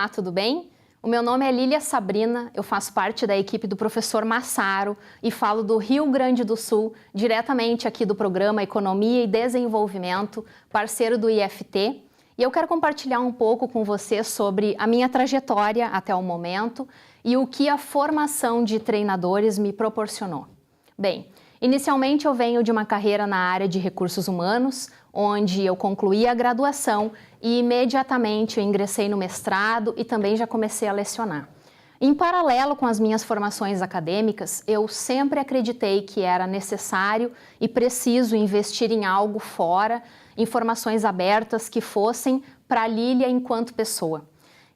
Olá, tudo bem? O meu nome é Lília Sabrina, eu faço parte da equipe do professor Massaro e falo do Rio Grande do Sul, diretamente aqui do programa Economia e Desenvolvimento, parceiro do IFT. E eu quero compartilhar um pouco com você sobre a minha trajetória até o momento e o que a formação de treinadores me proporcionou. Bem, inicialmente eu venho de uma carreira na área de recursos humanos, onde eu concluí a graduação e imediatamente eu ingressei no mestrado e também já comecei a lecionar. Em paralelo com as minhas formações acadêmicas, eu sempre acreditei que era necessário e preciso investir em algo fora, em formações abertas que fossem para a Lília enquanto pessoa.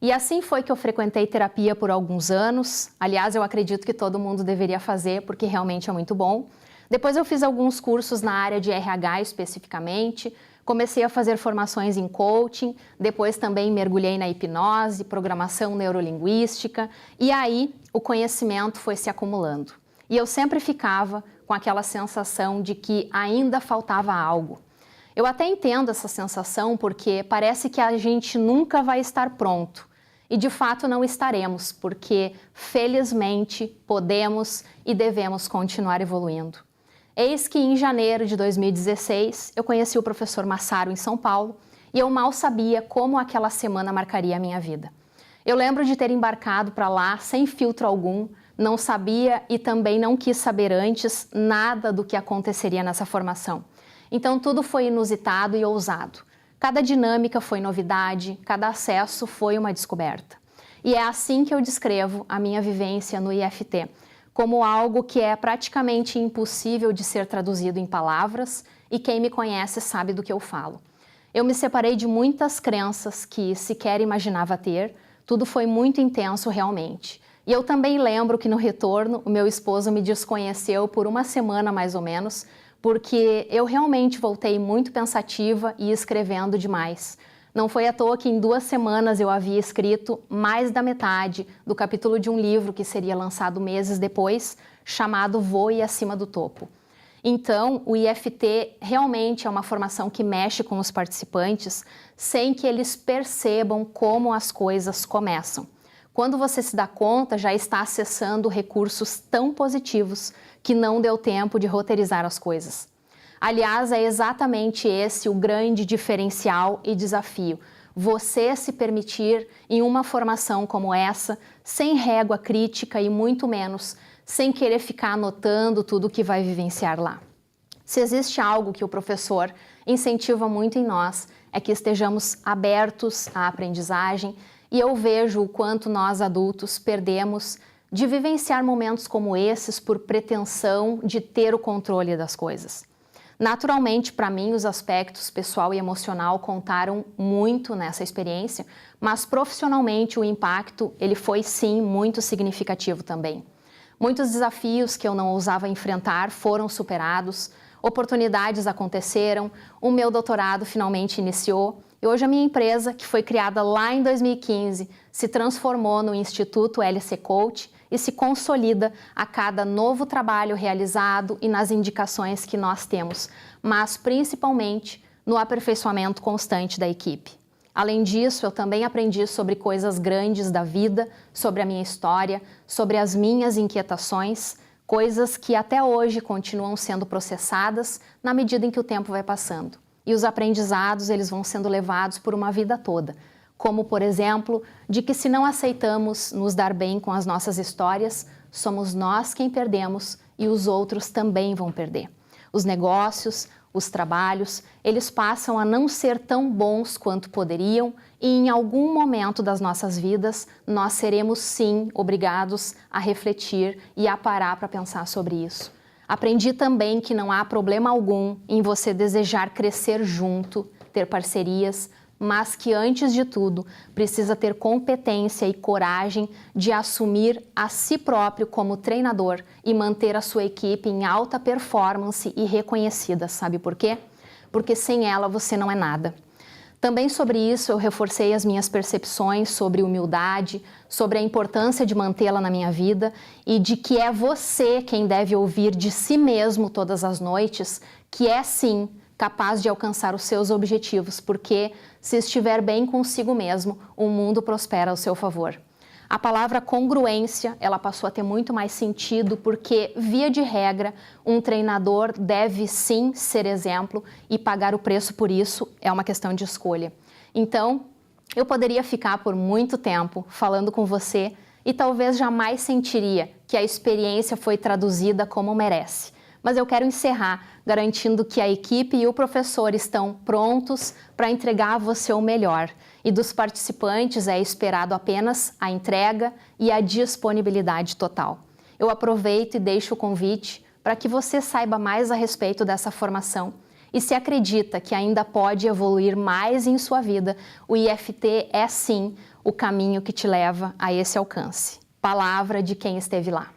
E assim foi que eu frequentei terapia por alguns anos. Aliás, eu acredito que todo mundo deveria fazer, porque realmente é muito bom. Depois eu fiz alguns cursos na área de RH especificamente, comecei a fazer formações em coaching, depois também mergulhei na hipnose, programação neurolinguística, e aí o conhecimento foi se acumulando. E eu sempre ficava com aquela sensação de que ainda faltava algo. Eu até entendo essa sensação porque parece que a gente nunca vai estar pronto. E de fato não estaremos, porque felizmente podemos e devemos continuar evoluindo. Eis que em janeiro de 2016 eu conheci o professor Massaro em São Paulo e eu mal sabia como aquela semana marcaria a minha vida. Eu lembro de ter embarcado para lá sem filtro algum, não sabia e também não quis saber antes nada do que aconteceria nessa formação. Então tudo foi inusitado e ousado. Cada dinâmica foi novidade, cada acesso foi uma descoberta. E é assim que eu descrevo a minha vivência no IFT, como algo que é praticamente impossível de ser traduzido em palavras e quem me conhece sabe do que eu falo. Eu me separei de muitas crenças que sequer imaginava ter, tudo foi muito intenso realmente. E eu também lembro que no retorno o meu esposo me desconheceu por uma semana mais ou menos, porque eu realmente voltei muito pensativa e escrevendo demais. Não foi à toa que em 2 semanas eu havia escrito mais da metade do capítulo de um livro que seria lançado meses depois, chamado Voe Acima do Topo. Então, o IFT realmente é uma formação que mexe com os participantes sem que eles percebam como as coisas começam. Quando você se dá conta, já está acessando recursos tão positivos que não deu tempo de roteirizar as coisas. Aliás, é exatamente esse o grande diferencial e desafio. Você se permitir em uma formação como essa, sem régua crítica e muito menos, sem querer ficar anotando tudo o que vai vivenciar lá. Se existe algo que o professor incentiva muito em nós, é que estejamos abertos à aprendizagem e eu vejo o quanto nós adultos perdemos de vivenciar momentos como esses por pretensão de ter o controle das coisas. Naturalmente, para mim, os aspectos pessoal e emocional contaram muito nessa experiência, mas profissionalmente o impacto, ele foi sim muito significativo também. Muitos desafios que eu não ousava enfrentar foram superados, oportunidades aconteceram, o meu doutorado finalmente iniciou e hoje a minha empresa, que foi criada lá em 2015, se transformou no Instituto LC Coach e se consolida a cada novo trabalho realizado e nas indicações que nós temos, mas principalmente no aperfeiçoamento constante da equipe. Além disso, eu também aprendi sobre coisas grandes da vida, sobre a minha história, sobre as minhas inquietações, coisas que até hoje continuam sendo processadas na medida em que o tempo vai passando. E os aprendizados, eles vão sendo levados por uma vida toda. Como, por exemplo, de que se não aceitamos nos dar bem com as nossas histórias, somos nós quem perdemos e os outros também vão perder. Os negócios, os trabalhos, eles passam a não ser tão bons quanto poderiam e em algum momento das nossas vidas nós seremos sim obrigados a refletir e a parar para pensar sobre isso. Aprendi também que não há problema algum em você desejar crescer junto, ter parcerias, mas que, antes de tudo, precisa ter competência e coragem de assumir a si próprio como treinador e manter a sua equipe em alta performance e reconhecida. Sabe por quê? Porque sem ela você não é nada. Também sobre isso eu reforcei as minhas percepções sobre humildade, sobre a importância de mantê-la na minha vida e de que é você quem deve ouvir de si mesmo todas as noites, que é sim capaz de alcançar os seus objetivos, porque se estiver bem consigo mesmo, o mundo prospera ao seu favor. A palavra congruência, ela passou a ter muito mais sentido porque, via de regra, um treinador deve sim ser exemplo e pagar o preço por isso é uma questão de escolha. Então, eu poderia ficar por muito tempo falando com você e talvez jamais sentiria que a experiência foi traduzida como merece. Mas eu quero encerrar garantindo que a equipe e o professor estão prontos para entregar a você o melhor. E dos participantes é esperado apenas a entrega e a disponibilidade total. Eu aproveito e deixo o convite para que você saiba mais a respeito dessa formação. E se acredita que ainda pode evoluir mais em sua vida, o IFT é sim o caminho que te leva a esse alcance. Palavra de quem esteve lá.